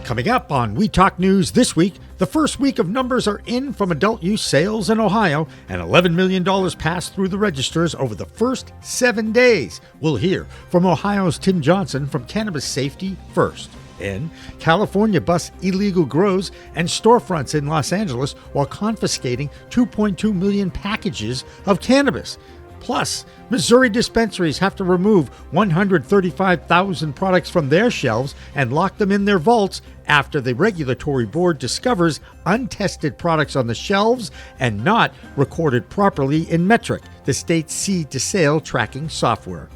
Coming up on We Talk News this week, the first week of numbers are in from adult use sales in Ohio, and $11 million passed through the registers over the first 7 days. We'll hear from Ohio's Tim Johnson from Cannabis Safety First. And California busts illegal grows and storefronts in Los Angeles while confiscating 2.2 million packages of cannabis. Plus, Missouri dispensaries have to remove 135,000 products from their shelves and lock them in their vaults after the regulatory board discovers untested products on the shelves and not recorded properly in Metric, the state's seed-to-sale tracking software.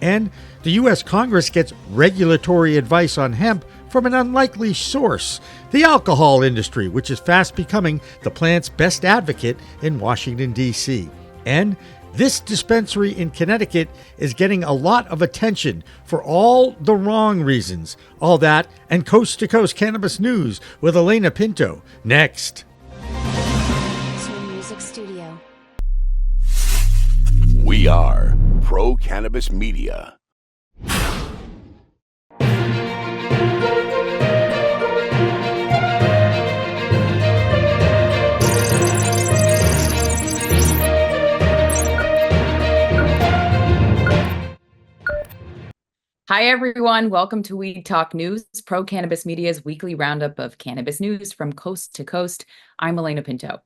And the U.S. Congress gets regulatory advice on hemp from an unlikely source, the alcohol industry, which is fast becoming the plant's best advocate in Washington, D.C. And this dispensary in Connecticut is getting a lot of attention for all the wrong reasons. All that and Coast to Coast Cannabis News with Alaina Pinto next. Music Studio. We are Pro Cannabis Media. Hi, everyone. Welcome to We Talk News, Pro Cannabis Media's weekly roundup of cannabis news from coast to coast. I'm Alaina Pinto.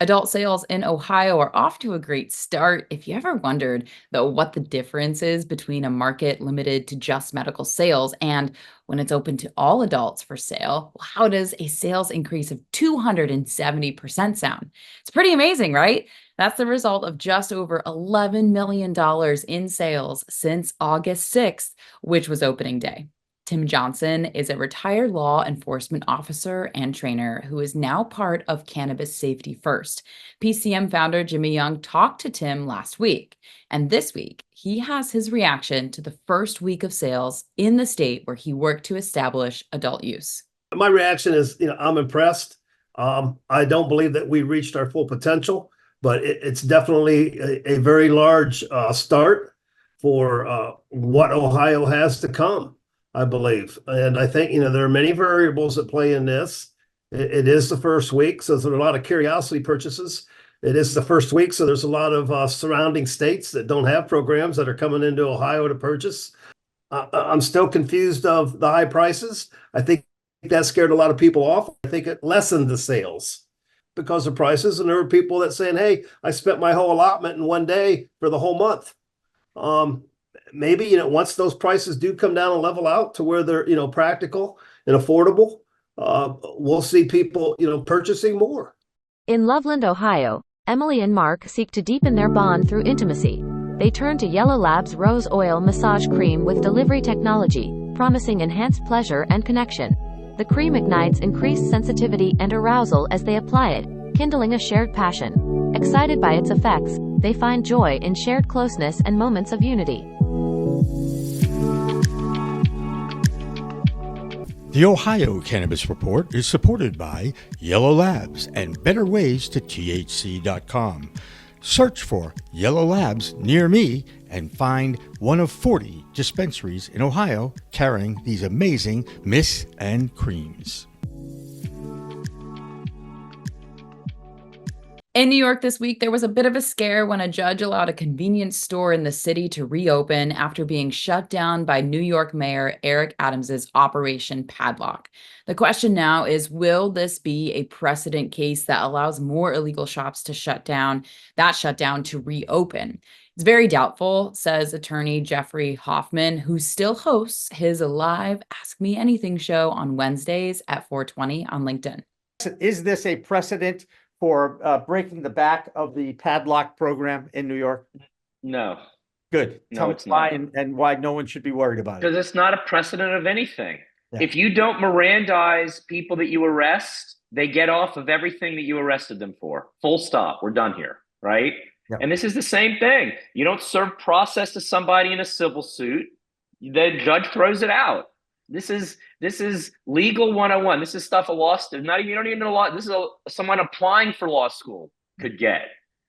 Adult sales in Ohio are off to a great start. If you ever wondered, though, what the difference is between a market limited to just medical sales and when it's open to all adults for sale, well, how does a sales increase of 270% sound? It's pretty amazing, right? That's the result of just over $11 million in sales since August 6th, which was opening day. Tim Johnson is a retired law enforcement officer and trainer who is now part of Cannabis Safety First. PCM founder Jimmy Young talked to Tim last week, and this week he has his reaction to the first week of sales in the state where he worked to establish adult use. My reaction is, I'm impressed. I don't believe that we reached our full potential, but it's definitely a very large start for what Ohio has to come, I believe. And I think, there are many variables that play in this. It is the first week, so there are a lot of curiosity purchases. It is the first week, so there's a lot of surrounding states that don't have programs that are coming into Ohio to purchase. I'm still confused of the high prices. I think that scared a lot of people off. I think it lessened the sales because of prices. And there were people that saying, hey, I spent my whole allotment in one day for the whole month. Maybe, once those prices do come down and level out to where they're, practical and affordable, we'll see people, purchasing more. In Loveland, Ohio, Emily and Mark seek to deepen their bond through intimacy. They turn to Yellow Labs Rose Oil Massage Cream with delivery technology, promising enhanced pleasure and connection. The cream ignites increased sensitivity and arousal as they apply it, kindling a shared passion. Excited by its effects, they find joy in shared closeness and moments of unity. The Ohio Cannabis Report is supported by Yellow Labs and BetterWaysToTHC.com. Search for Yellow Labs near me and find one of 40 dispensaries in Ohio carrying these amazing mists and creams. In New York this week, there was a bit of a scare when a judge allowed a convenience store in the city to reopen after being shut down by New York Mayor Eric Adams's Operation Padlock. The question now is, will this be a precedent case that allows more illegal shops to shut down to reopen? It's very doubtful, says attorney Jeffrey Hoffman, who still hosts his live Ask Me Anything show on Wednesdays at 4:20 on LinkedIn. Is this a precedent for breaking the back of the padlock program in New York? No. Good. No, Tell me it's why not. and why no one should be worried about it. Because it's not a precedent of anything. Yeah. If you don't Mirandize people that you arrest, they get off of everything that you arrested them for. Full stop. We're done here, right? Yeah. And this is the same thing. You don't serve process to somebody in a civil suit. The judge throws it out. This is legal 101. This is stuff a law student, you don't even know law. This is someone applying for law school could get,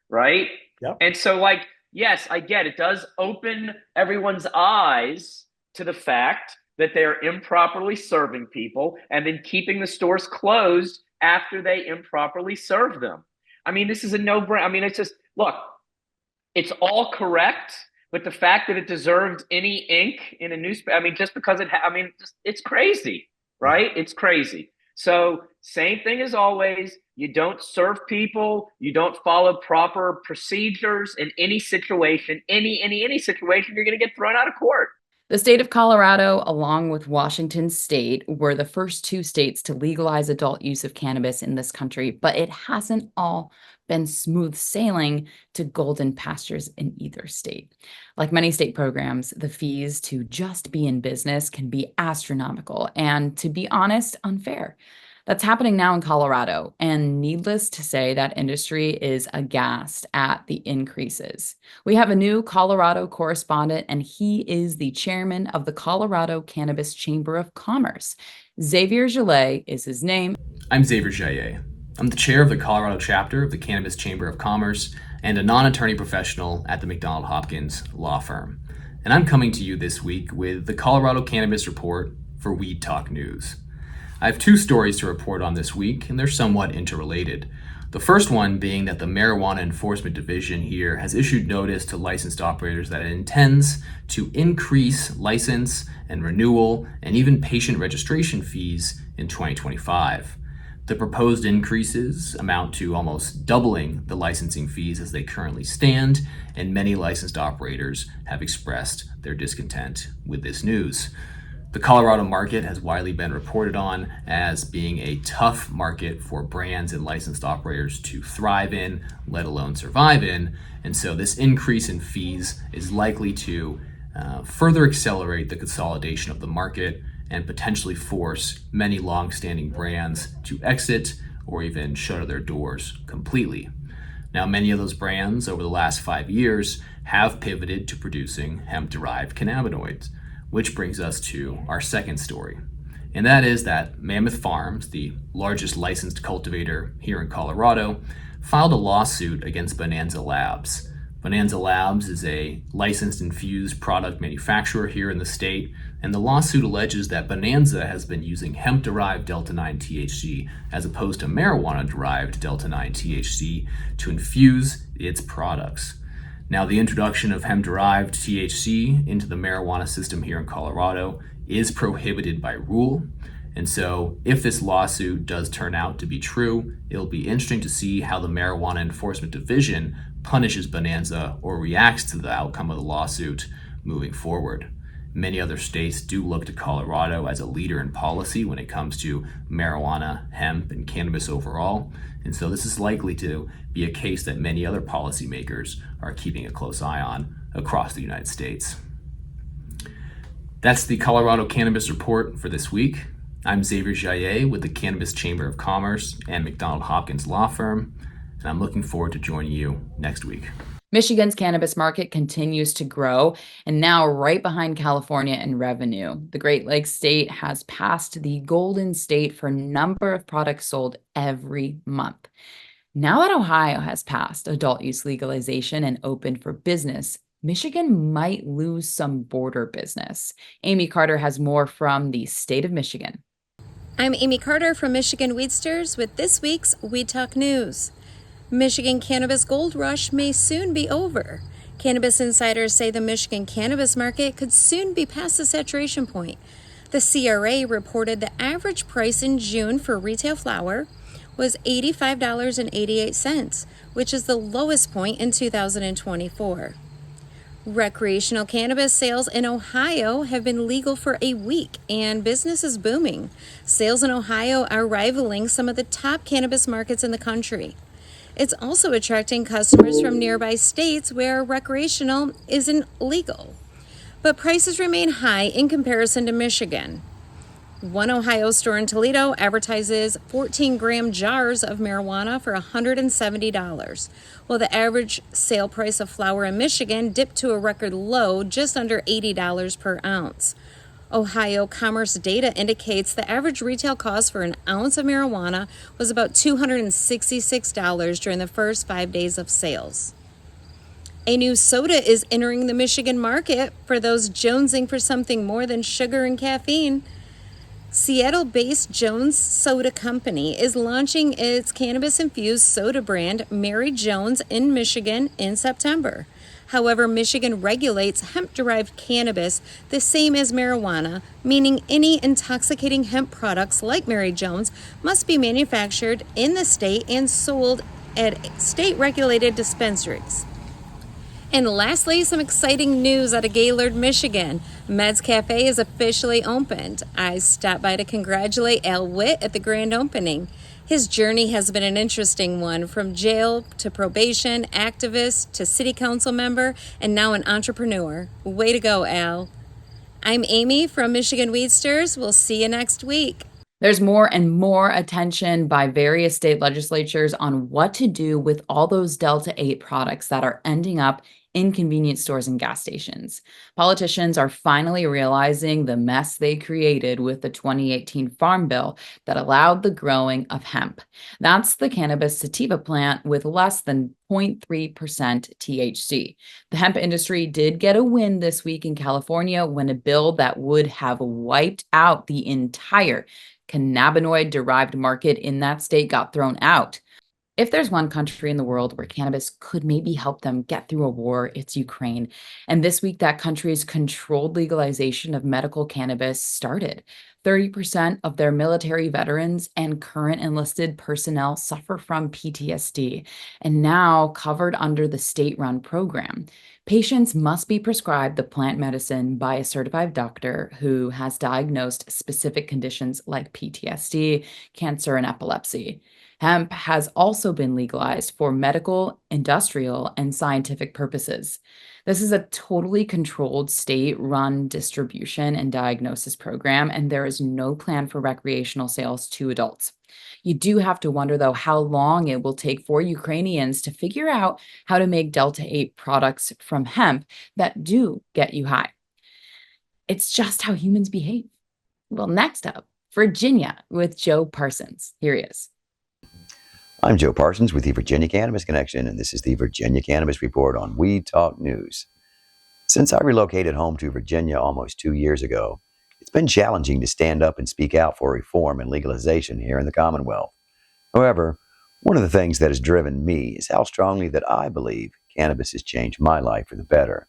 right? Yep. And so, yes, I get it. Does open everyone's eyes to the fact that they're improperly serving people and then keeping the stores closed after they improperly serve them. I mean, this is a no-brainer. I mean, it's just, look, it's all correct, but the fact that it deserved any ink in a newspaper, I mean, just because it's crazy, right? It's crazy. So same thing as always, you don't serve people, you don't follow proper procedures in any situation, any situation, you're going to get thrown out of court. The state of Colorado, along with Washington state, were the first two states to legalize adult use of cannabis in this country, but it hasn't all been smooth sailing to golden pastures in either state. Like many state programs, the fees to just be in business can be astronomical and, to be honest, unfair. That's happening now in Colorado, and needless to say, that industry is aghast at the increases. We have a new Colorado correspondent, and he is the chairman of the Colorado Cannabis Chamber of Commerce. Xavier Gillet is his name. I'm Xavier Gillet. I'm the chair of the Colorado chapter of the Cannabis Chamber of Commerce and a non-attorney professional at the McDonald Hopkins law firm. And I'm coming to you this week with the Colorado Cannabis Report for Weed Talk News. I have two stories to report on this week, and they're somewhat interrelated. The first one being that the Marijuana Enforcement Division here has issued notice to licensed operators that it intends to increase license and renewal and even patient registration fees in 2025. The proposed increases amount to almost doubling the licensing fees as they currently stand, and many licensed operators have expressed their discontent with this news. The Colorado market has widely been reported on as being a tough market for brands and licensed operators to thrive in, let alone survive in, and so this increase in fees is likely to further accelerate the consolidation of the market and potentially force many long-standing brands to exit or even shutter their doors completely. Now, many of those brands over the last 5 years have pivoted to producing hemp-derived cannabinoids, which brings us to our second story. And that is that Mammoth Farms, the largest licensed cultivator here in Colorado, filed a lawsuit against Bonanza Labs. Bonanza Labs is a licensed infused product manufacturer here in the state, and the lawsuit alleges that Bonanza has been using hemp-derived Delta-9 THC as opposed to marijuana-derived Delta-9 THC to infuse its products. Now, the introduction of hemp-derived THC into the marijuana system here in Colorado is prohibited by rule. And so if this lawsuit does turn out to be true, it'll be interesting to see how the Marijuana Enforcement Division punishes Bonanza or reacts to the outcome of the lawsuit moving forward. Many other states do look to Colorado as a leader in policy when it comes to marijuana, hemp, and cannabis overall. And so this is likely to be a case that many other policymakers are keeping a close eye on across the United States. That's the Colorado Cannabis Report for this week. I'm Xavier Gillet with the Cannabis Chamber of Commerce and McDonald Hopkins law firm, and I'm looking forward to joining you next week. Michigan's cannabis market continues to grow, and now right behind California in revenue. The Great Lakes state has passed the Golden State for number of products sold every month. Now that Ohio has passed adult use legalization and opened for business, Michigan might lose some border business. Amie Carter has more from the state of Michigan. I'm Amie Carter from Michigan Weedsters with this week's Weed Talk News. Michigan cannabis gold rush may soon be over. Cannabis insiders say the Michigan cannabis market could soon be past the saturation point. The CRA reported the average price in June for retail flower was $85.88, which is the lowest point in 2024. Recreational cannabis sales in Ohio have been legal for a week, and business is booming. Sales in Ohio are rivaling some of the top cannabis markets in the country. It's also attracting customers from nearby states where recreational isn't legal. But prices remain high in comparison to Michigan. One Ohio store in Toledo advertises 14-gram jars of marijuana for $170, while the average sale price of flower in Michigan dipped to a record low just under $80 per ounce. Ohio Commerce data indicates the average retail cost for an ounce of marijuana was about $266 during the first 5 days of sales. A new soda is entering the Michigan market for those jonesing for something more than sugar and caffeine. Seattle-based Jones Soda Company is launching its cannabis-infused soda brand, Mary Jones, in Michigan in September. However, Michigan regulates hemp-derived cannabis the same as marijuana, meaning any intoxicating hemp products like Mary Jones must be manufactured in the state and sold at state-regulated dispensaries. And lastly, some exciting news out of Gaylord, Michigan. Meds Cafe is officially opened. I stopped by to congratulate Al Witt at the grand opening. His journey has been an interesting one, from jail to probation, activist to city council member, and now an entrepreneur. Way to go, Al. I'm Amy from Michigan Weedsters. We'll see you next week. There's more and more attention by various state legislatures on what to do with all those Delta 8 products that are ending up in convenience stores and gas stations. Politicians are finally realizing the mess they created with the 2018 Farm Bill that allowed the growing of hemp. That's the cannabis sativa plant with less than 0.3% THC. The hemp industry did get a win this week in California when a bill that would have wiped out the entire cannabinoid-derived market in that state got thrown out. If there's one country in the world where cannabis could maybe help them get through a war, it's Ukraine. And this week, that country's controlled legalization of medical cannabis started. 30% of their military veterans and current enlisted personnel suffer from PTSD, and now covered under the state-run program. Patients must be prescribed the plant medicine by a certified doctor who has diagnosed specific conditions like PTSD, cancer, and epilepsy. Hemp has also been legalized for medical, industrial, and scientific purposes. This is a totally controlled state-run distribution and diagnosis program, and there is no plan for recreational sales to adults. You do have to wonder, though, how long it will take for Ukrainians to figure out how to make Delta 8 products from hemp that do get you high. It's just how humans behave. Well, next up, Virginia with Joe Parsons. Here he is. I'm Joe Parsons with the Virginia Cannabis Connection, and this is the Virginia Cannabis Report on Weed Talk News. Since I relocated home to Virginia almost 2 years ago, it's been challenging to stand up and speak out for reform and legalization here in the Commonwealth. However, one of the things that has driven me is how strongly that I believe cannabis has changed my life for the better.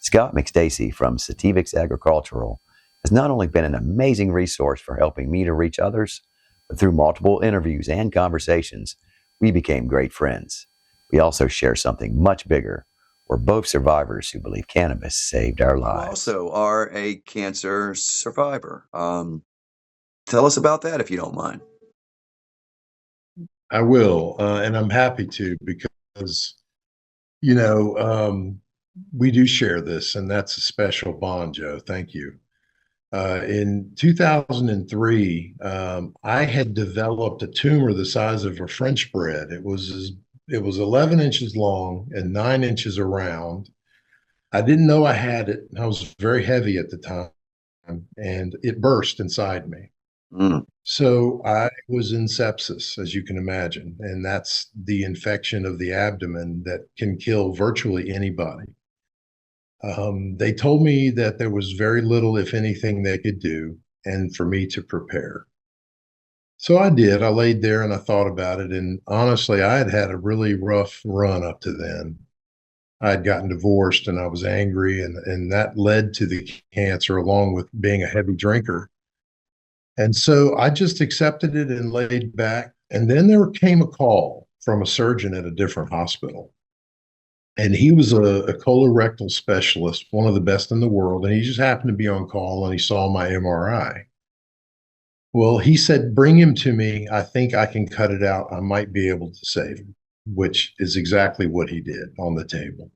Scott McStacy from Sativix Agricultural has not only been an amazing resource for helping me to reach others, but through multiple interviews and conversations, we became great friends. We also share something much bigger. We're both survivors who believe cannabis saved our lives. You also are a cancer survivor. Tell us about that if you don't mind. I will, and I'm happy to, because, we do share this, and that's a special bond, Joe. Thank you. In 2003, I had developed a tumor the size of a French bread. It was 11 inches long and 9 inches around. I didn't know I had it. I was very heavy at the time, and it burst inside me. So I was in sepsis, as you can imagine, and that's the infection of the abdomen that can kill virtually anybody. They told me that there was very little, if anything, they could do, and for me to prepare. So I did. I laid there and I thought about it. And honestly, I had had a really rough run up to then. I had gotten divorced and I was angry, and that led to the cancer, along with being a heavy drinker. And so I just accepted it and laid back. And then there came a call from a surgeon at a different hospital. And he was a colorectal specialist, one of the best in the world. And he just happened to be on call, and he saw my MRI. Well, he said, bring him to me. I think I can cut it out. I might be able to save him, which is exactly what he did on the table.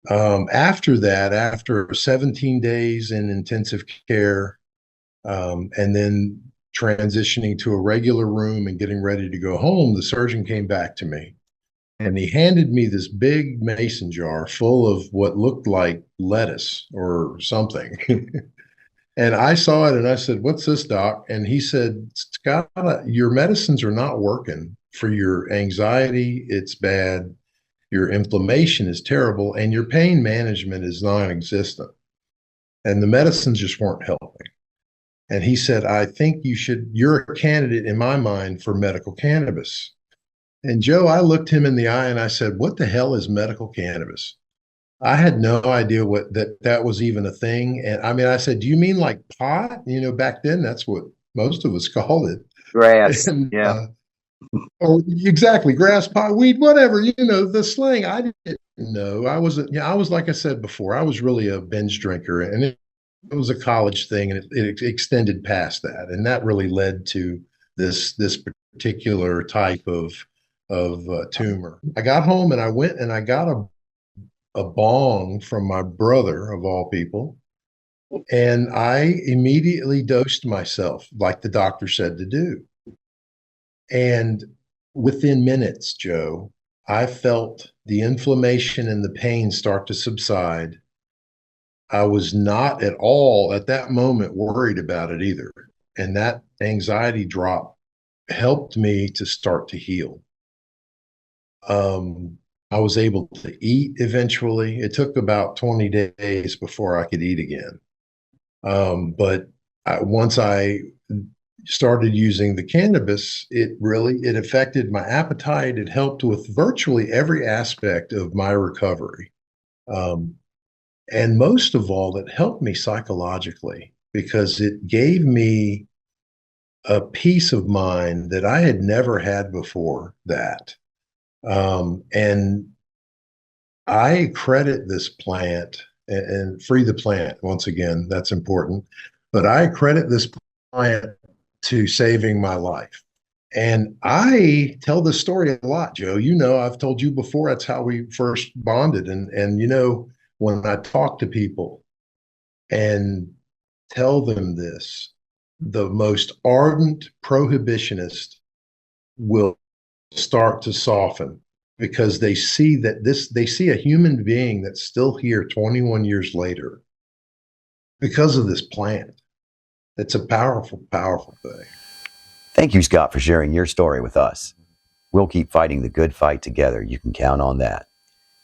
After that, after 17 days in intensive care, and then transitioning to a regular room and getting ready to go home, the surgeon came back to me. And he handed me this big mason jar full of what looked like lettuce or something. And I saw it and I said, what's this, doc? And he said, Scott, your medicines are not working for your anxiety. It's bad. your inflammation is terrible, and your pain management is non-existent. And the medicines just weren't helping. And he said, I think you're a candidate in my mind for medical cannabis. And Joe, I looked him in the eye and I said, what the hell is medical cannabis? I had no idea that was even a thing. And I mean, I said, do you mean like pot? Back then, that's what most of us called it. Grass. And, yeah. Or exactly, grass, pot, weed, whatever, the slang. I didn't know. I was, like I said before, I was really a binge drinker, and it was a college thing, and it extended past that. And that really led to this particular type of tumor. I got home and I went and I got a bong from my brother, of all people. And I immediately dosed myself like the doctor said to do. And within minutes, Joe, I felt the inflammation and the pain start to subside. I was not at all at that moment worried about it either. And that anxiety drop helped me to start to heal. I was able to eat eventually. It took about 20 days before I could eat again. But once I started using the cannabis, it affected my appetite. It helped with virtually every aspect of my recovery. And most of all, it helped me psychologically because it gave me a peace of mind that I had never had before that. And I credit this plant and free the plant once again, that's important, but I credit this plant to saving my life. And I tell this story a lot, Joe. I've told you before, that's how we first bonded. And when I talk to people and tell them this, the most ardent prohibitionist will start to soften because they see a human being that's still here 21 years later because of this plant. It's a powerful, powerful thing. Thank you, Scott, for sharing your story with us. We'll keep fighting the good fight together. You can count on that.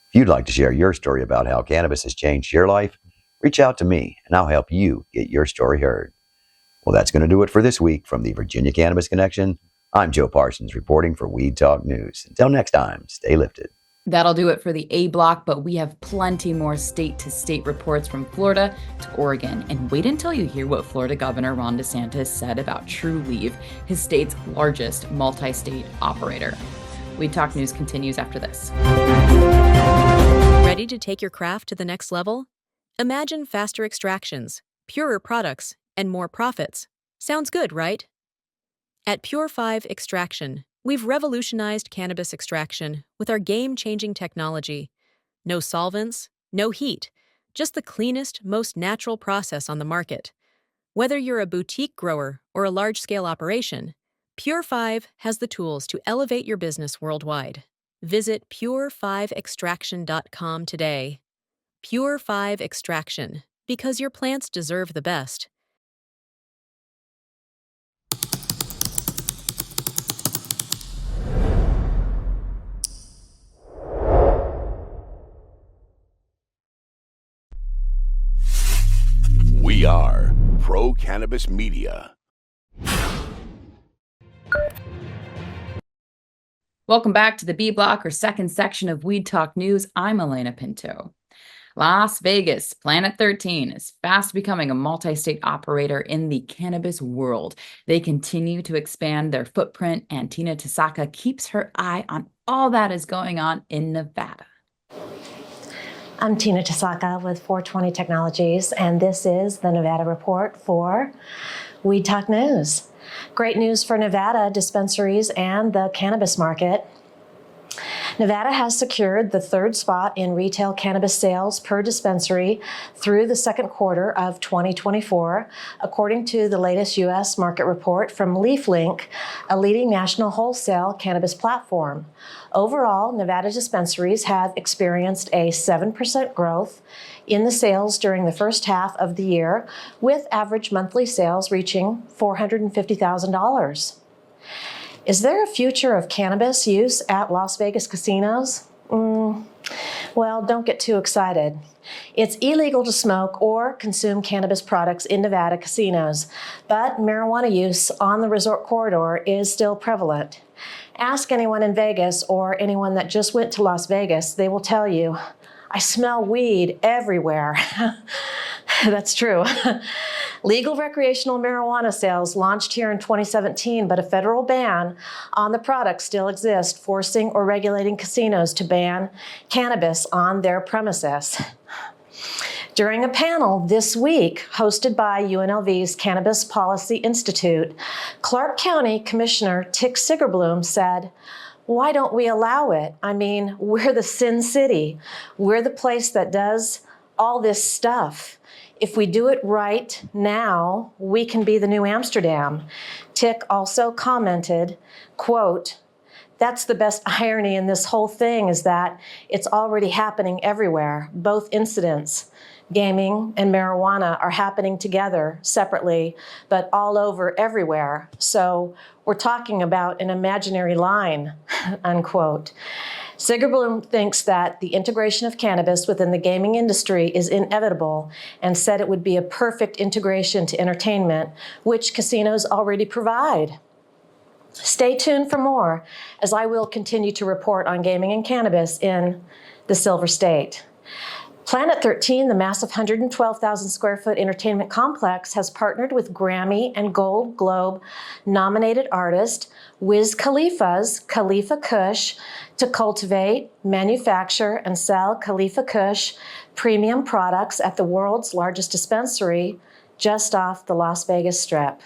If you'd like to share your story about how cannabis has changed your life, reach out to me and I'll help you get your story heard. Well, that's going to do it for this week from the Virginia Cannabis Connection. I'm Joe Parsons reporting for Weed Talk News. Until next time, stay lifted. That'll do it for the A block, but we have plenty more state-to-state reports from Florida to Oregon. And wait until you hear what Florida Governor Ron DeSantis said about TruLeaf, his state's largest multi-state operator. Weed Talk News continues after this. Ready to take your craft to the next level? Imagine faster extractions, purer products, and more profits. Sounds good, right? At Pure 5 Extraction, we've revolutionized cannabis extraction with our game-changing technology. No solvents, no heat, just the cleanest, most natural process on the market. Whether you're a boutique grower or a large-scale operation, Pure 5 has the tools to elevate your business worldwide. Visit pure5extraction.com today. Pure 5 Extraction, because your plants deserve the best. We are Pro Cannabis Media. Welcome back to the B block, or second section of Weed Talk News. I'm Alaina Pinto. Las Vegas, Planet 13, is fast becoming a multi-state operator in the cannabis world. They continue to expand their footprint, and Tina Tasaka keeps her eye on all that is going on in Nevada. I'm Tina Tasaka with 420 Technologies, and this is the Nevada Report for Weed Talk News. Great news for Nevada dispensaries and the cannabis market. Nevada has secured the third spot in retail cannabis sales per dispensary through the second quarter of 2024, according to the latest U.S. market report from LeafLink, a leading national wholesale cannabis platform. Overall, Nevada dispensaries have experienced a 7% growth in the sales during the first half of the year, with average monthly sales reaching $450,000. Is there a future of cannabis use at Las Vegas casinos? Well, don't get too excited. It's illegal to smoke or consume cannabis products in Nevada casinos, but marijuana use on the resort corridor is still prevalent. Ask anyone in Vegas or anyone that just went to Las Vegas, they will tell you, I smell weed everywhere. That's true. Legal recreational marijuana sales launched here in 2017, but a federal ban on the product still exists, forcing or regulating casinos to ban cannabis on their premises. During a panel this week hosted by UNLV's Cannabis Policy Institute, Clark County Commissioner Tick Sigerbloom said, why don't we allow it? I mean, we're the Sin City. We're the place that does all this stuff. If we do it right now, we can be the new Amsterdam. Tick also commented, quote, that's the best irony in this whole thing is that it's already happening everywhere. Both incidents, gaming and marijuana, are happening together separately, but all over everywhere. So we're talking about an imaginary line, unquote. Sigerbloom thinks that the integration of cannabis within the gaming industry is inevitable and said it would be a perfect integration to entertainment, which casinos already provide. Stay tuned for more, as I will continue to report on gaming and cannabis in the Silver State. Planet 13, the massive 112,000 square foot entertainment complex, has partnered with Grammy and Gold Globe nominated artist Wiz Khalifa's Khalifa Kush to cultivate, manufacture, and sell Khalifa Kush premium products at the world's largest dispensary just off the Las Vegas Strip.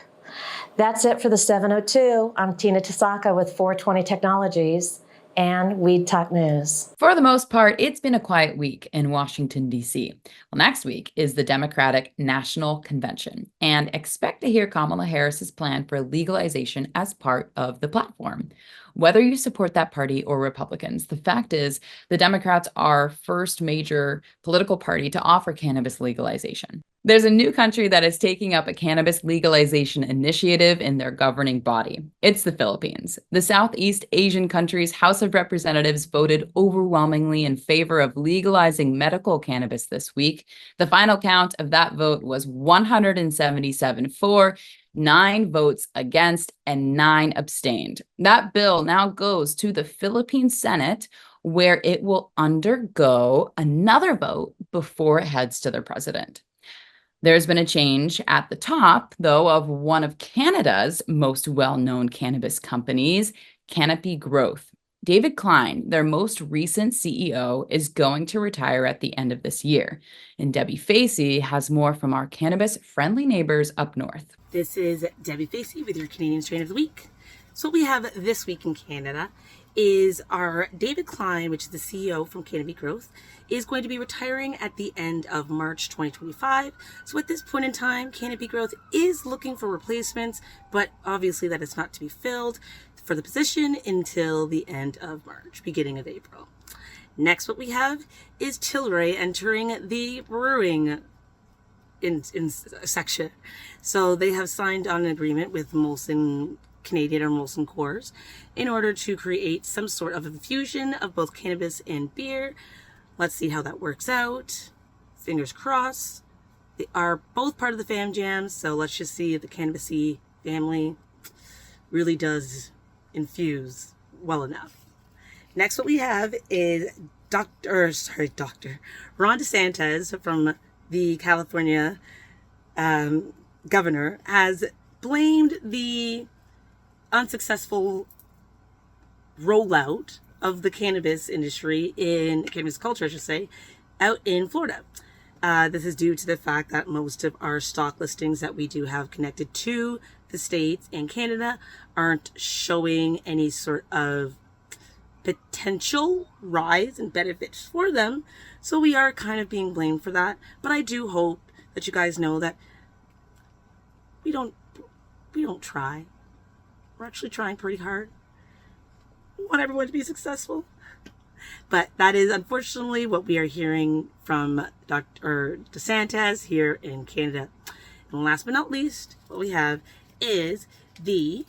That's it for the 702. I'm Tina Tasaka with 420 Technologies and Weed Talk News. For the most part, it's been a quiet week in Washington, D.C. Well, next week is the Democratic National Convention, and expect to hear Kamala Harris's plan for legalization as part of the platform. Whether you support that party or Republicans, the fact is the Democrats are first major political party to offer cannabis legalization. There's a new country that is taking up a cannabis legalization initiative in their governing body. It's the Philippines. The Southeast Asian country's House of Representatives voted overwhelmingly in favor of legalizing medical cannabis this week. The final count of that vote was 177 for, 9 votes against, and 9 abstained. That bill now goes to the Philippine Senate, where it will undergo another vote before it heads to their president. There's been a change at the top, though, of one of Canada's most well-known cannabis companies, Canopy Growth. David Klein, their most recent CEO, is going to retire at the end of this year. And Debi Facey has more from our cannabis-friendly neighbors up north. This is Debi Facey with your Canadian Strain of the Week. So what we have this week in Canada is our David Klein, which is the CEO from Canopy Growth, is going to be retiring at the end of March 2025. So at this point in time, Canopy Growth is looking for replacements, but obviously that is not to be filled for the position until the end of March, beginning of April. Next, what we have is Tilray entering the brewing in section. So they have signed on an agreement with Molson Canadian or Molson Coors in order to create some sort of infusion of both cannabis and beer. Let's see how that works out. Fingers crossed. They are both part of the Fam Jam, so let's just see if the Cannabis family really does infuse well enough. Next, what we have is Dr. Ron DeSantis from the California governor has blamed the unsuccessful rollout of the cannabis industry in cannabis culture, I should say, out in Florida. This is due to the fact that most of our stock listings that we do have connected to the States and Canada aren't showing any sort of potential rise in benefits for them. So we are kind of being blamed for that. But I do hope that you guys know that we don't try. We're actually trying pretty hard. We want everyone to be successful. But that is unfortunately what we are hearing from Dr. DeSantis here in Canada. And last but not least, what we have is the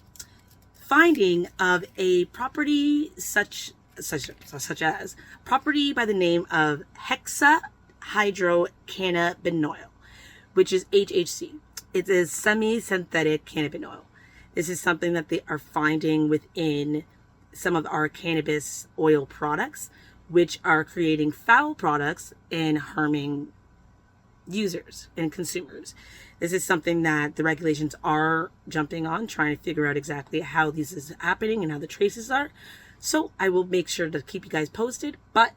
finding of a property such such as property by the name of hexahydrocannabinol, which is HHC. It is semi-synthetic cannabinol. This is something that they are finding within some of our cannabis oil products, which are creating foul products and harming users and consumers. This is something that the regulations are jumping on, trying to figure out exactly how this is happening and how the traces are. So I will make sure to keep you guys posted. But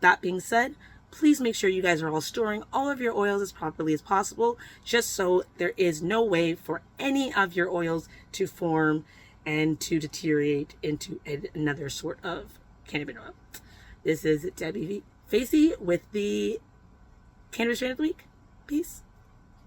that being said, please make sure you guys are all storing all of your oils as properly as possible, just so there is no way for any of your oils to form and to deteriorate into another sort of cannabinoid. This is Debi Facey with the Cannabis Strain of the Week. Peace.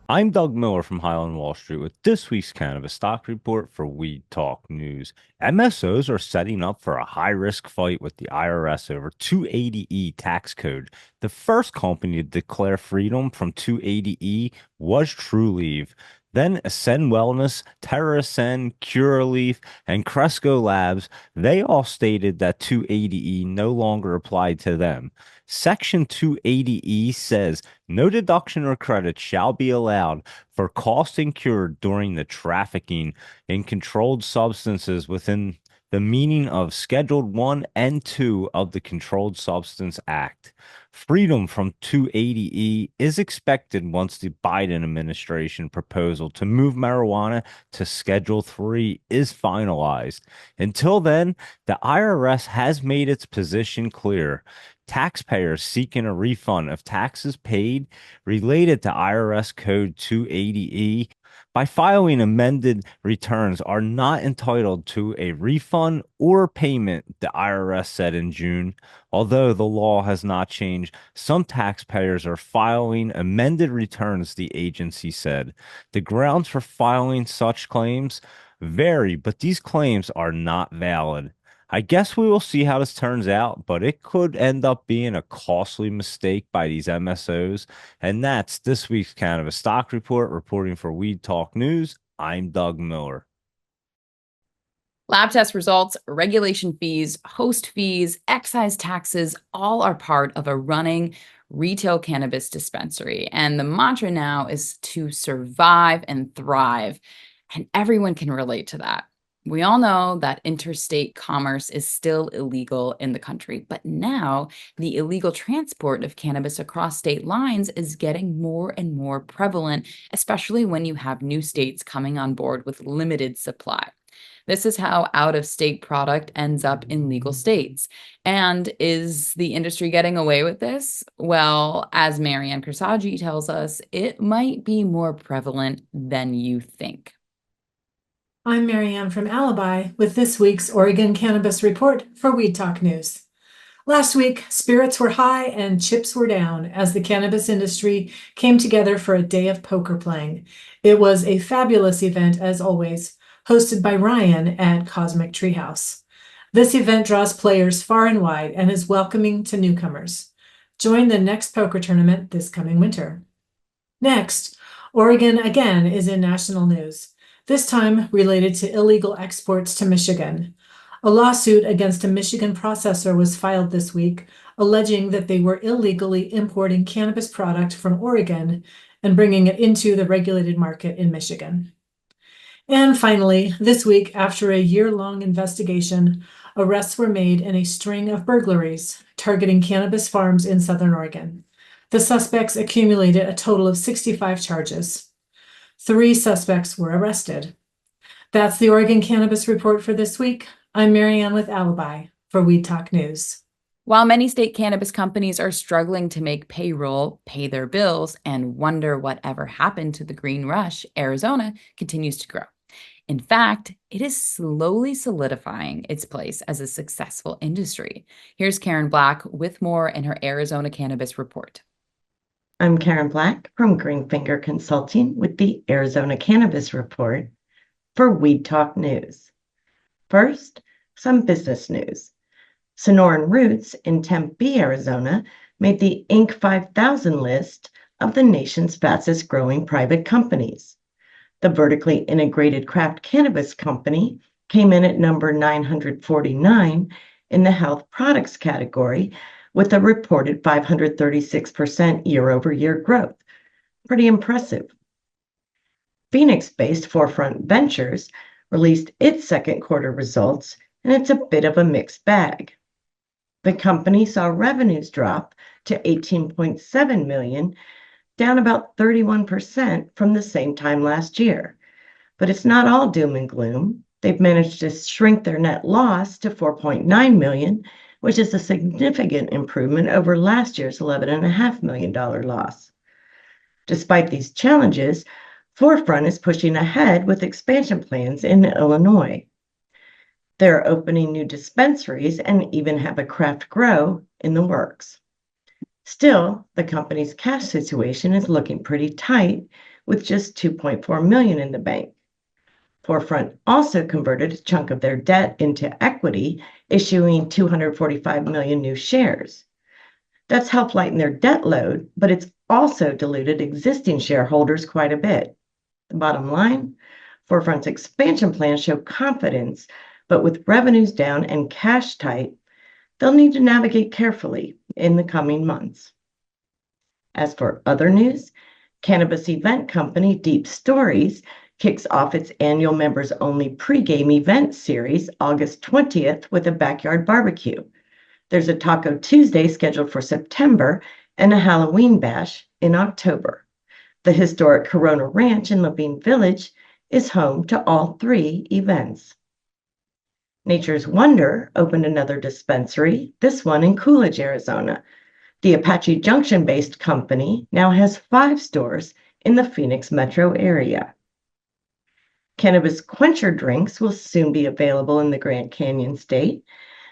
I'm Doug Miller from Highland Wall Street with this week's Cannabis Stock Report for Weed Talk News. MSOs are setting up for a high-risk fight with the IRS over 280E tax code. The first company to declare freedom from 280E was TrueLeaf. Then Ascend Wellness, TerraScend, Curaleaf, and Cresco Labs, they all stated that 280E no longer applied to them. Section 280E says no deduction or credit shall be allowed for costs incurred during the trafficking in controlled substances within the meaning of Scheduled 1 and 2 of the Controlled Substance Act. Freedom from 280E is expected once the Biden administration proposal to move marijuana to Schedule 3 is finalized. Until then, the IRS has made its position clear. Taxpayers seeking a refund of taxes paid related to IRS Code 280E by filing amended returns are not entitled to a refund or payment, the IRS said in June. Although the law has not changed, some taxpayers are filing amended returns, the agency said. The grounds for filing such claims vary, but these claims are not valid. I guess we will see how this turns out, but it could end up being a costly mistake by these MSOs. And that's this week's Cannabis Stock Report. Reporting for Weed Talk News, I'm Doug Miller. Lab test results, regulation fees, host fees, excise taxes, all are part of a running retail cannabis dispensary. And the mantra now is to survive and thrive. And everyone can relate to that. We all know that interstate commerce is still illegal in the country, but now the illegal transport of cannabis across state lines is getting more and more prevalent, especially when you have new states coming on board with limited supply. This is how out-of-state product ends up in legal states. And is the industry getting away with this? Well, as Marianne Cursetjee tells us, it might be more prevalent than you think. I'm Marianne from Alibi with this week's Oregon Cannabis Report for Weed Talk News. Last week, spirits were high and chips were down as the cannabis industry came together for a day of poker playing. It was a fabulous event, as always, hosted by Ryan at Cosmic Treehouse. This event draws players far and wide and is welcoming to newcomers. Join the next poker tournament this coming winter. Next, Oregon again is in national news. This time related to illegal exports to Michigan. A lawsuit against a Michigan processor was filed this week, alleging that they were illegally importing cannabis product from Oregon and bringing it into the regulated market in Michigan. And finally, this week, after a year-long investigation, arrests were made in a string of burglaries targeting cannabis farms in Southern Oregon. The suspects accumulated a total of 65 charges. 3 suspects were arrested. That's the Oregon Cannabis Report for this week. I'm Marianne with Alibi for Weed Talk News. While many state cannabis companies are struggling to make payroll, pay their bills, and wonder whatever happened to the green rush, Arizona continues to grow. In fact, it is slowly solidifying its place as a successful industry. Here's Karen Black with more in her Arizona Cannabis Report. I'm Karen Black from Greenfinger Consulting with the Arizona Cannabis Report for Weed Talk News. First, some business news. Sonoran Roots in Tempe, Arizona, made the Inc. 5000 list of the nation's fastest growing private companies. The vertically integrated craft cannabis company came in at number 949 in the health products category with a reported 536% year-over-year growth. Pretty impressive. Phoenix-based Forefront Ventures released its second quarter results, and it's a bit of a mixed bag. The company saw revenues drop to $18.7 million, down about 31% from the same time last year. But it's not all doom and gloom. They've managed to shrink their net loss to $4.9 million, which is a significant improvement over last year's $11.5 million loss. Despite these challenges, Forefront is pushing ahead with expansion plans in Illinois. They're opening new dispensaries and even have a craft grow in the works. Still, the company's cash situation is looking pretty tight with just $2.4 million in the bank. Forefront also converted a chunk of their debt into equity, issuing 245 million new shares. That's helped lighten their debt load, but it's also diluted existing shareholders quite a bit. The bottom line, Forefront's expansion plans show confidence, but with revenues down and cash tight, they'll need to navigate carefully in the coming months. As for other news, cannabis event company Deep Stories kicks off its annual members-only pregame event series August 20th with a backyard barbecue. There's a Taco Tuesday scheduled for September and a Halloween bash in October. The historic Corona Ranch in Levine Village is home to all three events. Nature's Wonder opened another dispensary, this one in Coolidge, Arizona. The Apache Junction-based company now has 5 stores in the Phoenix metro area. Cannabis quencher drinks will soon be available in the Grand Canyon state.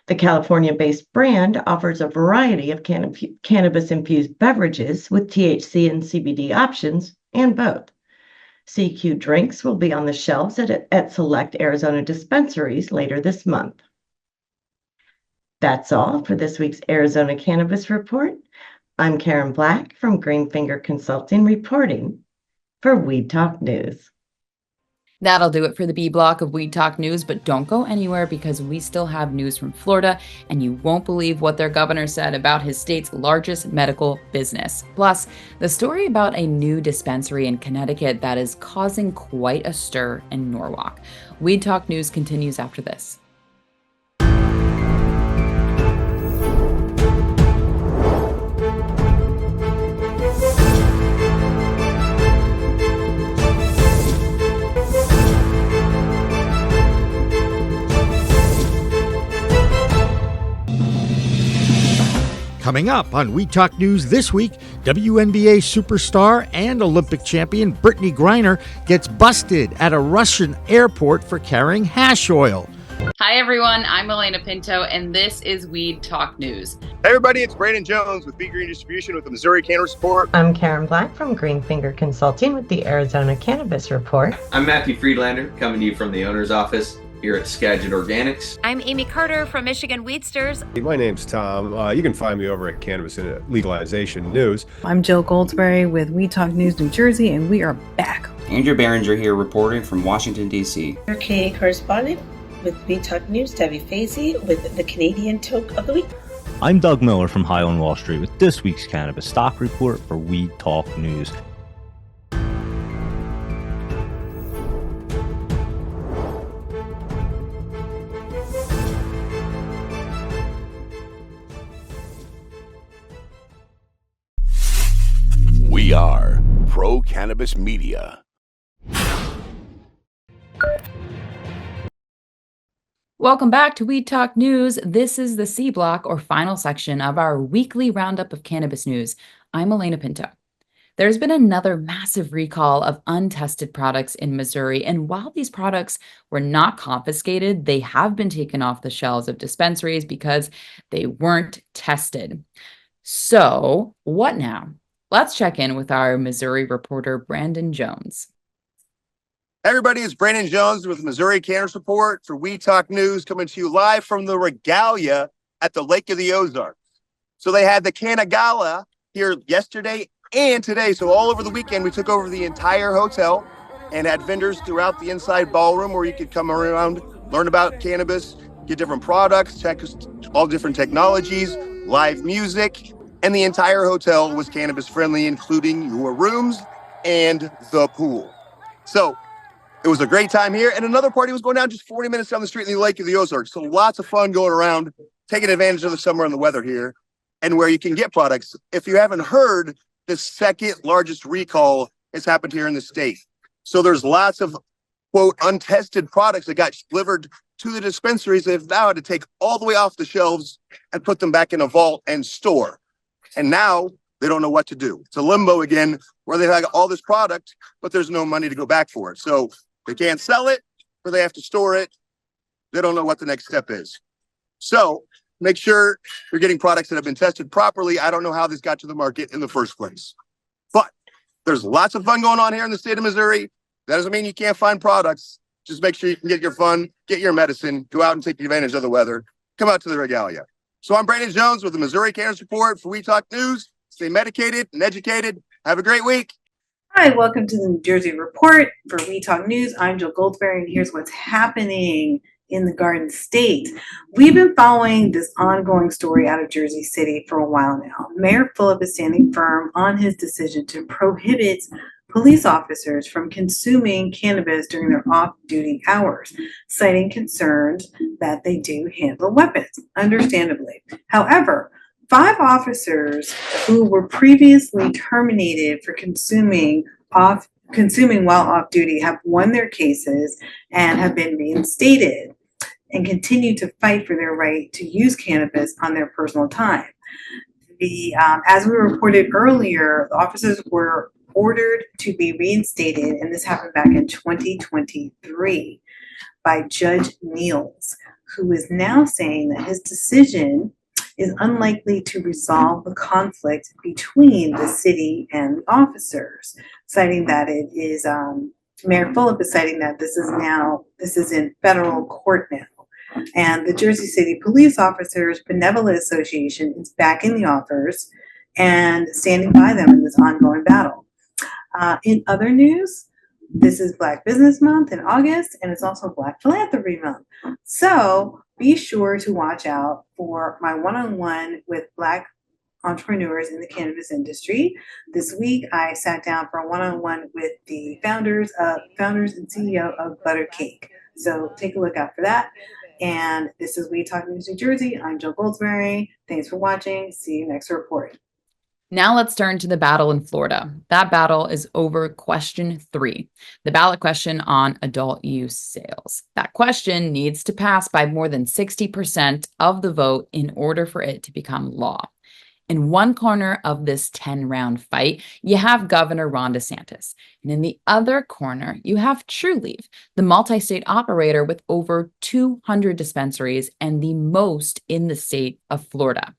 The California-based brand offers a variety of cannabis-infused beverages with THC and CBD options, and both. CQ drinks will be on the shelves at select Arizona dispensaries later this month. That's all for this week's Arizona Cannabis Report. I'm Karen Black from Greenfinger Consulting reporting for Weed Talk News. That'll do it for the B block of Weed Talk News, but don't go anywhere because we still have news from Florida, and you won't believe what their governor said about his state's largest medical business. Plus, the story about a new dispensary in Connecticut that is causing quite a stir in Norwalk. Weed Talk News continues after this. Coming up on We Talk News this week, WNBA superstar and Olympic champion Brittany Griner gets busted at a Russian airport for carrying hash oil. Hi everyone, I'm Alaina Pinto, and this is Weed Talk News. Hey everybody, it's Brandon Jones with Big Green Distribution with the Missouri Cannabis Report. I'm Karen Black from Greenfinger Consulting with the Arizona Cannabis Report. I'm Matthew Friedlander, coming to you from the owner's office here at Skagit Organics. I'm Amie Carter from Michigan Weedsters. My name's Tom. You can find me over at Cannabis and Legalization News. I'm Jill Goldsberry with We Talk News New Jersey, and we are back. Andrew Behringer here reporting from Washington, D.C. Our Canadian correspondent with We Talk News, Debi Facey with the Canadian Toke of the Week. I'm Doug Miller from Highland Wall Street with this week's Cannabis Stock Report for Weed Talk News. We are Pro Cannabis Media. Welcome back to Weed Talk News. This is the C block or final section of our weekly roundup of cannabis news. I'm Alaina Pinto. There's been another massive recall of untested products in Missouri, and while these products were not confiscated, they have been taken off the shelves of dispensaries because they weren't tested. So, what now? Let's check in with our Missouri reporter, Brandon Jones. Hey everybody, it's Brandon Jones with Missouri Cannabis Report for We Talk News, coming to you live from the Regalia at the Lake of the Ozarks. So they had the Canna Gala here yesterday and today. So all over the weekend, we took over the entire hotel and had vendors throughout the inside ballroom where you could come around, learn about cannabis, get different products, check all different technologies, live music, and the entire hotel was cannabis friendly, including your rooms and the pool. So it was a great time here. And another party was going down just 40 minutes down the street in the Lake of the Ozarks. So lots of fun going around, taking advantage of the summer and the weather here, and where you can get products. If you haven't heard, the second largest recall has happened here in the state. So there's lots of, quote, untested products that got delivered to the dispensaries. They've now had to take all the way off the shelves and put them back in a vault and store. And now they don't know what to do. It's a limbo again, where they've got all this product, but there's no money to go back for it. So they can't sell it, or they have to store it. They don't know what the next step is. So make sure you're getting products that have been tested properly. I don't know how this got to the market in the first place, but there's lots of fun going on here in the state of Missouri. That doesn't mean you can't find products. Just make sure you can get your fun, get your medicine, go out and take advantage of the weather. Come out to the regalia. So I'm Brandon Jones with the Missouri Cannabis Report for We Talk News. Stay medicated and educated. Have a great week. Hi, welcome to the New Jersey Report for We Talk News. I'm Joe Goldsberry, and here's what's happening in the Garden State. We've been following this ongoing story out of Jersey City for a while now. Mayor Fulop is standing firm on his decision to prohibit police officers from consuming cannabis during their off-duty hours, citing concerns that they do handle weapons, understandably. However, 5 officers who were previously terminated for consuming while off duty have won their cases and have been reinstated and continue to fight for their right to use cannabis on their personal time. As we reported earlier, the officers were ordered to be reinstated, and this happened back in 2023 by Judge Niels, who is now saying that his decision is unlikely to resolve the conflict between the city and the officers, citing that it is, Mayor Fulop is citing that this is in federal court now. And the Jersey City Police Officers Benevolent Association is backing the offers and standing by them in this ongoing battle. In other news, this is Black Business Month in August, and it's also Black Philanthropy Month. So be sure to watch out for my one-on-one with Black entrepreneurs in the cannabis industry. This week, I sat down for a one-on-one with the founders and CEO of Butter Cake. So take a look out for that. And this is We Talk News New Jersey. I'm Joe Goldsberry. Thanks for watching. See you next report. Now let's turn to the battle in Florida. That battle is over question 3, the ballot question on adult use sales. That question needs to pass by more than 60% of the vote in order for it to become law. In one corner of this 10-round fight, you have Governor Ron DeSantis. And in the other corner, you have Trulieve, the multi-state operator with over 200 dispensaries and the most in the state of Florida.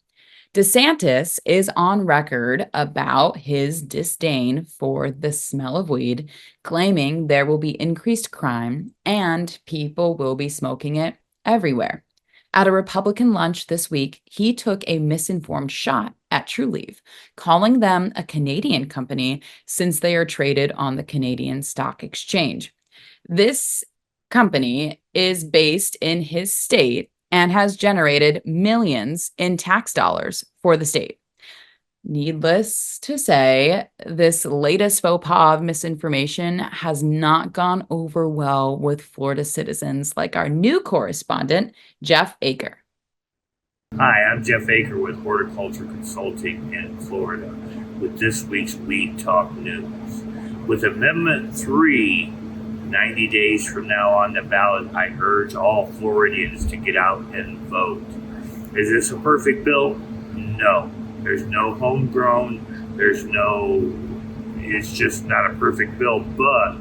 DeSantis is on record about his disdain for the smell of weed, claiming there will be increased crime and people will be smoking it everywhere. At a Republican lunch this week, he took a misinformed shot at Trulieve, calling them a Canadian company since they are traded on the Canadian Stock Exchange. This company is based in his state and has generated millions in tax dollars for the state. Needless to say, this latest faux pas of misinformation has not gone over well with Florida citizens like our new correspondent, Jeff Aker. Hi, I'm Jeff Aker with Horticulture Consulting in Florida with this week's Weed Talk News. With Amendment 3 90 days from now on the ballot, I urge all Floridians to get out and vote. Is this a perfect bill? No. There's no homegrown. It's just not a perfect bill, but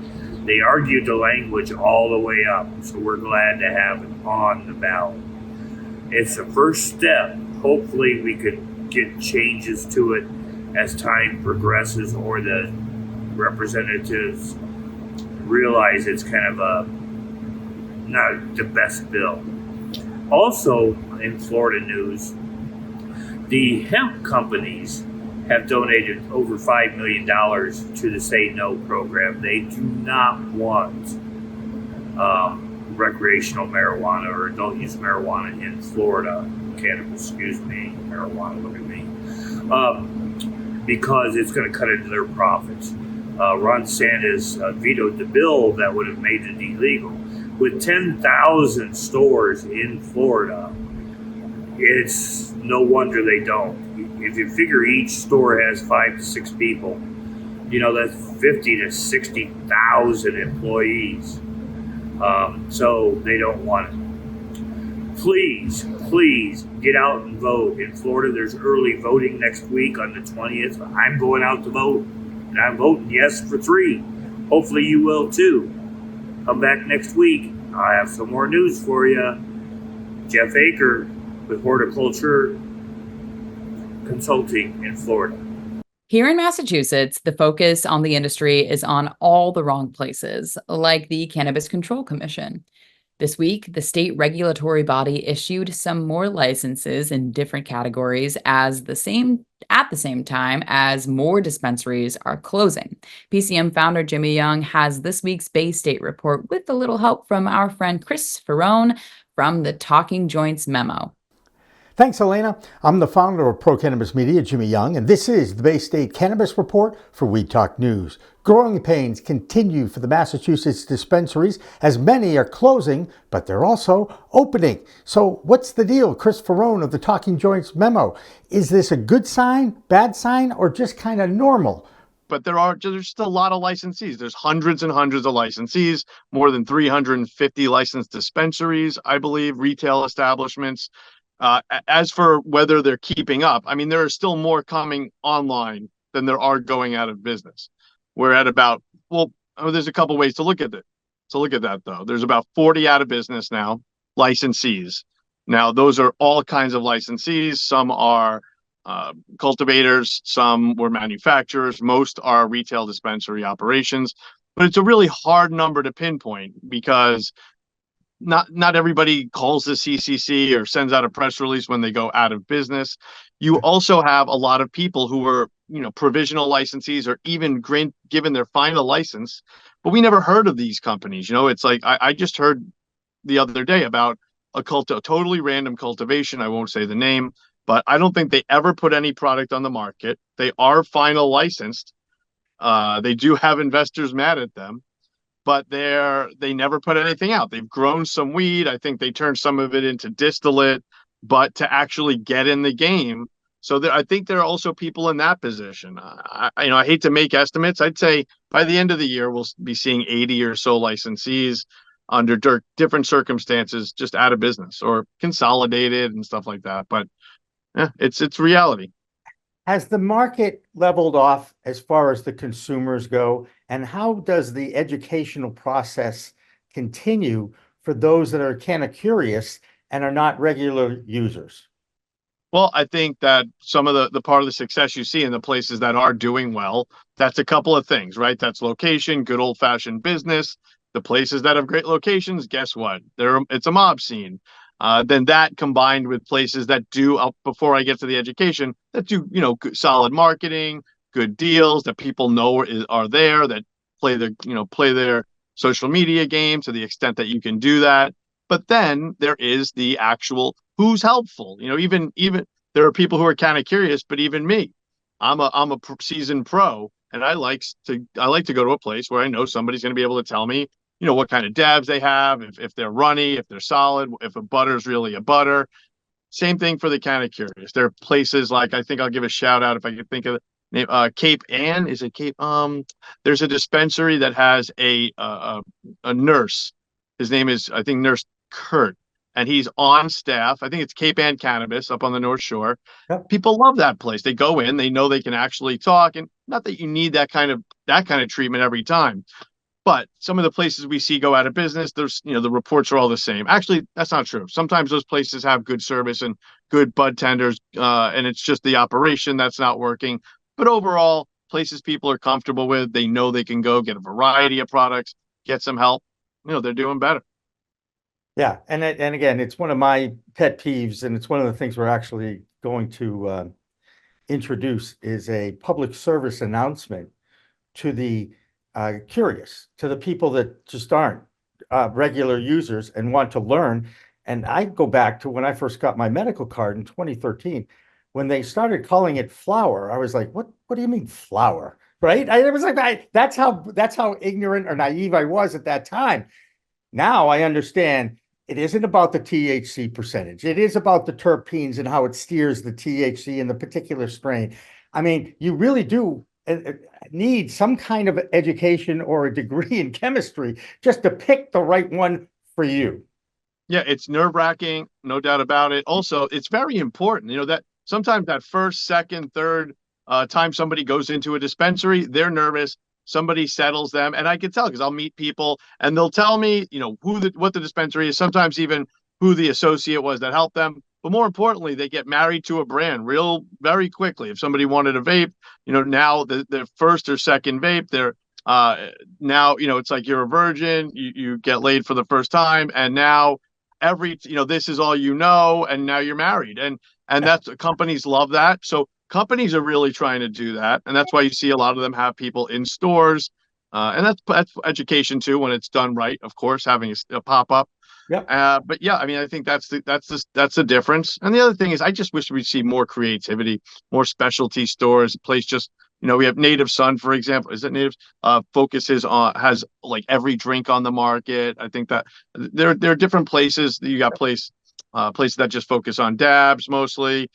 they argued the language all the way up, so we're glad to have it on the ballot. It's the first step. Hopefully we could get changes to it as time progresses, or the representatives realize it's kind of not the best bill. Also in Florida news, the hemp companies have donated over $5 million to the Say No program. They do not want recreational marijuana or adult use marijuana in Florida. Cannabis, excuse me, marijuana, look at me. Because it's going to cut into their profits. Ron DeSantis vetoed the bill that would have made it illegal. With 10,000 stores in Florida, it's no wonder they don't. If you figure each store has 5 to 6 people, you know, that's 50 to 60,000 employees. So they don't want it. Please get out and vote. In Florida, there's early voting next week on the 20th. I'm going out to vote, and I'm voting yes for 3. Hopefully you will too. Come back next week. I have some more news for you. Jeff Aker with Horticulture Consulting in Florida. Here in Massachusetts, the focus on the industry is on all the wrong places, like the Cannabis Control Commission. This week, the state regulatory body issued some more licenses in different categories at the same time as more dispensaries are closing. PCM founder Jimmy Young has this week's Bay State report with a little help from our friend Chris Faraone from the Talking Joints Memo. Thanks, Alaina. I'm the founder of Pro Cannabis Media, Jimmy Young, and this is the Bay State Cannabis Report for Weed Talk News. Growing pains continue for the Massachusetts dispensaries as many are closing, but they're also opening. So what's the deal? Chris Faraone of the Talking Joints Memo. Is this a good sign, bad sign, or just kind of normal? But there's still a lot of licensees. There's hundreds and hundreds of licensees, more than 350 licensed dispensaries, I believe, retail establishments. As for whether they're keeping up, I mean, there are still more coming online than there are going out of business. We're at about, there's a couple ways to look at it. To look at that, though. There's about 40 out of business now, licensees. Now, those are all kinds of licensees. Some are cultivators, some were manufacturers, most are retail dispensary operations. But it's a really hard number to pinpoint because not everybody calls the CCC or sends out a press release when they go out of business. You also have a lot of people who were, provisional licensees or even given their final license, but we never heard of these companies. It's like I just heard the other day about a totally random cultivation. I won't say the name, but I don't think they ever put any product on the market. They are final licensed. They do have investors mad at them, but they never put anything out. They've grown some weed. I think they turned some of it into distillate, but to actually get in the game. So I think there are also people in that position. I hate to make estimates. I'd say by the end of the year, we'll be seeing 80 or so licensees under different circumstances just out of business or consolidated and stuff like that. But it's reality. Has the market leveled off as far as the consumers go? And how does the educational process continue for those that are kind of curious and are not regular users? Well, I think that some of the part of the success you see in the places that are doing well, that's a couple of things, right? That's location, good old fashioned business. The places that have great locations, guess what? It's a mob scene. Then that combined with places that do, before I get to the education, that do, solid marketing, good deals that people know are there, that play their social media game to the extent that you can do that. But then there is the actual who's helpful. Even there are people who are kind of curious, but even me, I'm a seasoned pro, and I like to go to a place where I know somebody's going to be able to tell me, what kind of dabs they have, if they're runny, if they're solid, if a butter is really a butter. Same thing for the kind of curious. There are places like, I think I'll give a shout out if I could think of the name, Cape Ann. Is it Cape? There's a dispensary that has a nurse. His name is, I think, Nurse Kurt, and he's on staff. I think it's Cape Ann Cannabis up on the North Shore. Yep. People love that place. They go in, they know they can actually talk, and not that you need that kind of treatment every time. But some of the places we see go out of business, there's, the reports are all the same. Actually, that's not true. Sometimes those places have good service and good bud tenders, and it's just the operation that's not working. But overall, places people are comfortable with, they know they can go get a variety of products, get some help. They're doing better. Yeah, and again, it's one of my pet peeves, and it's one of the things we're actually going to introduce is a public service announcement to the curious, to the people that just aren't regular users and want to learn. And I go back to when I first got my medical card in 2013, when they started calling it flower. I was like, what do you mean flower? Right? I was like, that's how ignorant or naive I was at that time. Now I understand it isn't about the THC percentage. It is about the terpenes and how it steers the THC in the particular strain. I mean, you really do need some kind of education or a degree in chemistry just to pick the right one for you. Yeah, it's nerve-wracking, no doubt about it. Also, it's very important, that sometimes that first, second, third time somebody goes into a dispensary, they're nervous. Somebody settles them, and I can tell because I'll meet people and they'll tell me, what the dispensary is, sometimes even who the associate was that helped them. But more importantly, they get married to a brand very quickly. If somebody wanted a vape, now the first or second vape, they're now, it's like you're a virgin, you get laid for the first time, and now this is all and now you're married. And that's companies love that. So companies are really trying to do that. And that's why you see a lot of them have people in stores. And that's education too, when it's done right, of course, having a pop-up. Yeah. But yeah, I mean, I think that's the difference. And the other thing is, I just wish we'd see more creativity, more specialty stores, a place just, we have Native Sun, for example. Is it Native? Focuses on, has like every drink on the market. I think that there are different places. You got places that just focus on dabs mostly.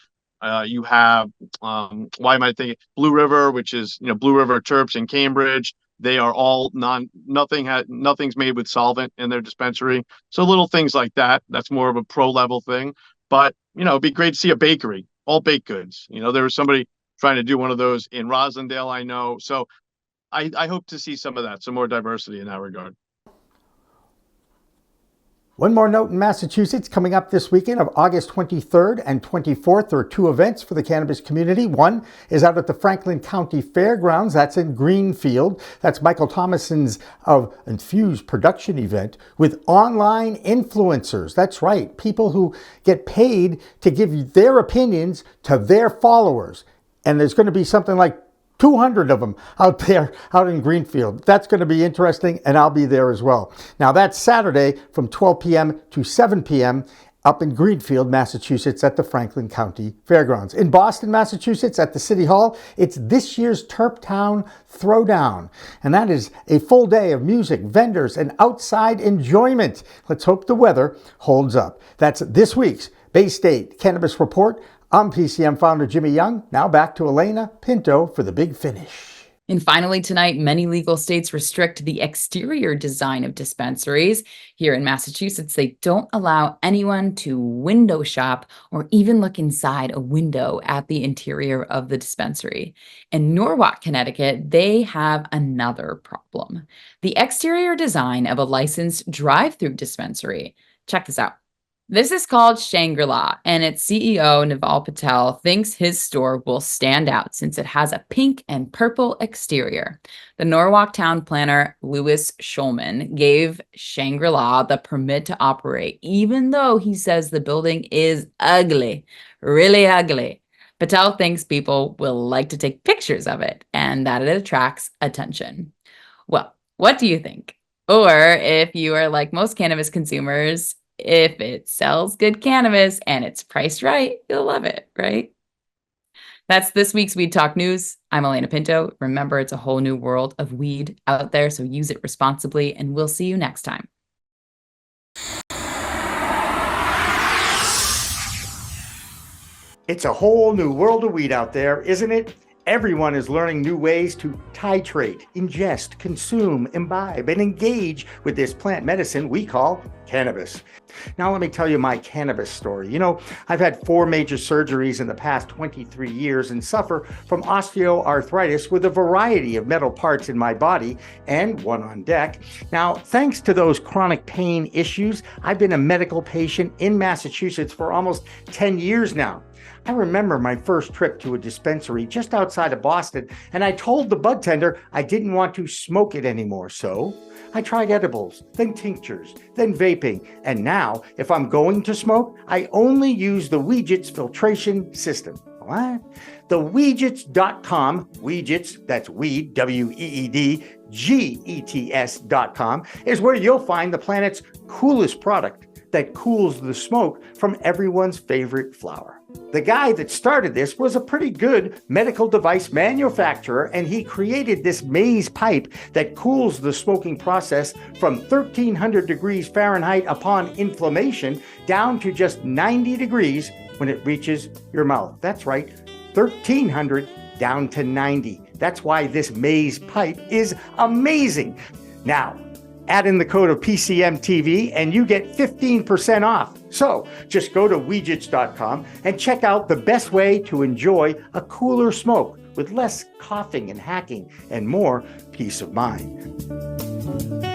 You have, why am I thinking Blue River, which is, Blue River Terps in Cambridge. They are all nothing's made with solvent in their dispensary. So little things like that. That's more of a pro level thing. But, it'd be great to see a bakery, all baked goods. There was somebody trying to do one of those in Roslindale, I know. So I hope to see some of that, some more diversity in that regard. One more note in Massachusetts coming up this weekend of August 23rd and 24th. There are two events for the cannabis community. One is out at the Franklin County Fairgrounds. That's in Greenfield. That's Michael Thomason's of Infused production event with online influencers. That's right. People who get paid to give their opinions to their followers. And there's going to be something like 200 of them out there, out in Greenfield. That's going to be interesting, and I'll be there as well. Now, that's Saturday from 12 p.m. to 7 p.m. up in Greenfield, Massachusetts at the Franklin County Fairgrounds. In Boston, Massachusetts at the City Hall, it's this year's Terptown Throwdown. And that is a full day of music, vendors, and outside enjoyment. Let's hope the weather holds up. That's this week's Bay State Cannabis Report. I'm PCM Founder Jimmy Young. Now back to Alaina Pinto for the big finish. And finally tonight, many legal states restrict the exterior design of dispensaries. Here in Massachusetts, they don't allow anyone to window shop or even look inside a window at the interior of the dispensary. In Norwalk, Connecticut, they have another problem. The exterior design of a licensed drive-through dispensary. Check this out. This is called Shangri-La, and its CEO, Naval Patel, thinks his store will stand out since it has a pink and purple exterior. The Norwalk town planner, Louis Schulman, gave Shangri-La the permit to operate, even though he says the building is ugly, really ugly. Patel thinks people will like to take pictures of it and that it attracts attention. Well, what do you think? Or if you are like most cannabis consumers, if it sells good cannabis and it's priced right, you'll love it, right? That's this week's Weed Talk News. I'm Alaina Pinto. Remember, it's a whole new world of weed out there, so use it responsibly, and we'll see you next time. It's a whole new world of weed out there, isn't it? Everyone is learning new ways to titrate, ingest, consume, imbibe, and engage with this plant medicine we call cannabis. Now let me tell you my cannabis story. I've had 4 major surgeries in the past 23 years and suffer from osteoarthritis with a variety of metal parts in my body and one on deck. Now, thanks to those chronic pain issues, I've been a medical patient in Massachusetts for almost 10 years now. I remember my first trip to a dispensary just outside of Boston, and I told the bud tender I didn't want to smoke it anymore. So I tried edibles, then tinctures, then vaping, and now if I'm going to smoke, I only use the Weegit's filtration system. What? The Weedgets.com, Weedgets, that's weed, W-E-E-D, G-E-T-S.com, is where you'll find the planet's coolest product that cools the smoke from everyone's favorite flower. The guy that started this was a pretty good medical device manufacturer, and he created this maze pipe that cools the smoking process from 1300 degrees Fahrenheit upon inflammation down to just 90 degrees when it reaches your mouth. That's right, 1300 down to 90. That's why this maze pipe is amazing. Now, add in the code of PCMTV and you get 15% off. So just go to Weedgets.com and check out the best way to enjoy a cooler smoke with less coughing and hacking and more peace of mind.